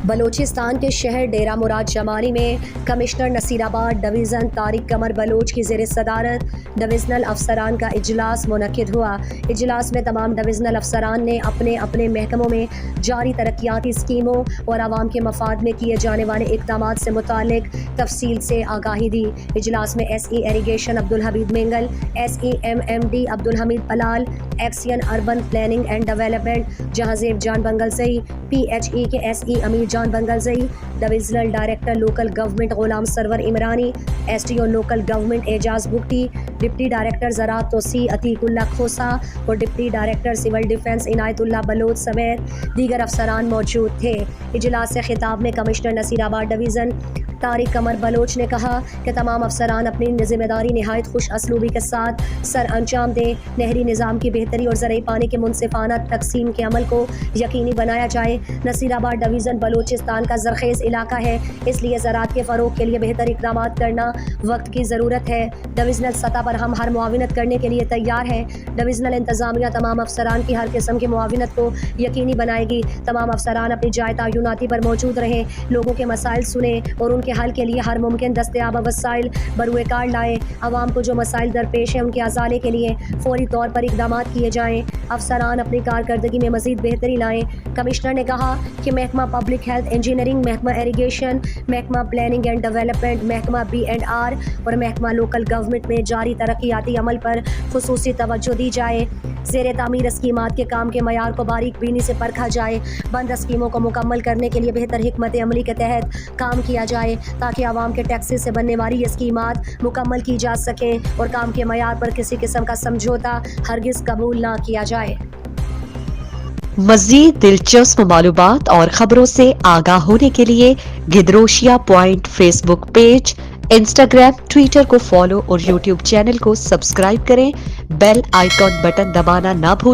بلوچستان کے شہر ڈیرہ مراد جمالی میں کمشنر نصیر آباد ڈویژن طارق قمر بلوچ کی زیر صدارت ڈویژنل افسران کا اجلاس منعقد ہوا۔ اجلاس میں تمام ڈویژنل افسران نے اپنے اپنے محکموں میں جاری ترقیاتی اسکیموں اور عوام کے مفاد میں کیے جانے والے اقدامات سے متعلق تفصیل سے آگاہی دی۔ اجلاس میں S E irrigation Abdul Hamid Mengal, S E M M D Abdul Hamid Palal, XEN urban planning and development Jahanzeb Jan Bangulzai, P H E کے S E Amir Jan Bangulzai, divisional director local government Ghulam Sarwar Umrani, S T O local government Ejaz Bugti, deputy director زراعت توسیع عتیق اللہ کھوسا اور ڈپٹی ڈائریکٹر سول ڈیفنس عنایت اللہ بلوچ سمیت دیگر افسران موجود تھے۔ اجلاس سے خطاب میں کمشنر نصیر آباد ڈویژن طارق قمر بلوچ نے کہا کہ تمام افسران اپنی ذمہ داری نہایت خوش اسلوبی کے ساتھ سر انجام دیں، نہری نظام کی بہتری اور زرعی پانی کے منصفانہ تقسیم کے عمل کو یقینی بنایا جائے۔ نصیر آباد ڈویژن بلوچستان کا زرخیز علاقہ ہے، اس لیے زراعت کے فروغ کے لیے بہتر اقدامات کرنا وقت کی ضرورت ہے۔ ڈویژنل سطح پر ہم ہر معاونت کرنے کے لیے تیار ہیں۔ ڈویژنل انتظامیہ تمام افسران کی ہر قسم کی معاونت کو یقینی بنائے گی۔ تمام افسران اپنی جائے تعیناتی پر موجود رہیں، لوگوں کے مسائل سنیں اور ان کے حل کے لیے ہر ممکن دستیاب وسائل بروئے کار لائیں۔ عوام کو جو مسائل درپیش ہیں ان کے ازالے کے لیے فوری طور پر اقدامات کیے جائیں۔ افسران اپنی کارکردگی میں مزید بہتری لائیں۔ کمشنر نے کہا کہ محکمہ پبلک ہیلتھ انجینئرنگ، محکمہ ایریگیشن، محکمہ پلاننگ اینڈ ڈیولپمنٹ، محکمہ B&R اور محکمہ لوکل گورنمنٹ میں جاری ترقیاتی عمل پر خصوصی توجہ دی جائے۔ زیر تعمیر اسکیمات کے کام کے معیار کو باریک بینی سے پرکھا جائے۔ بند اسکیموں کو مکمل کرنے کے لیے بہتر حکمت عملی کے تحت کام کیا جائے تاکہ عوام کے ٹیکسز سے بننے والی یہ اسکیمات مکمل کی جا سکیں اور کام کے معیار پر کسی قسم کا سمجھوتہ ہرگز قبول نہ کیا جائے۔ مزید دلچسپ معلومات اور خبروں سے آگاہ ہونے کے لیے Gedrosia point Facebook page, Instagram, Twitter کو فالو اور یوٹیوب چینل کو سبسکرائب کریں۔ بیل آئیکن بٹن دبانا نہ بھولیں۔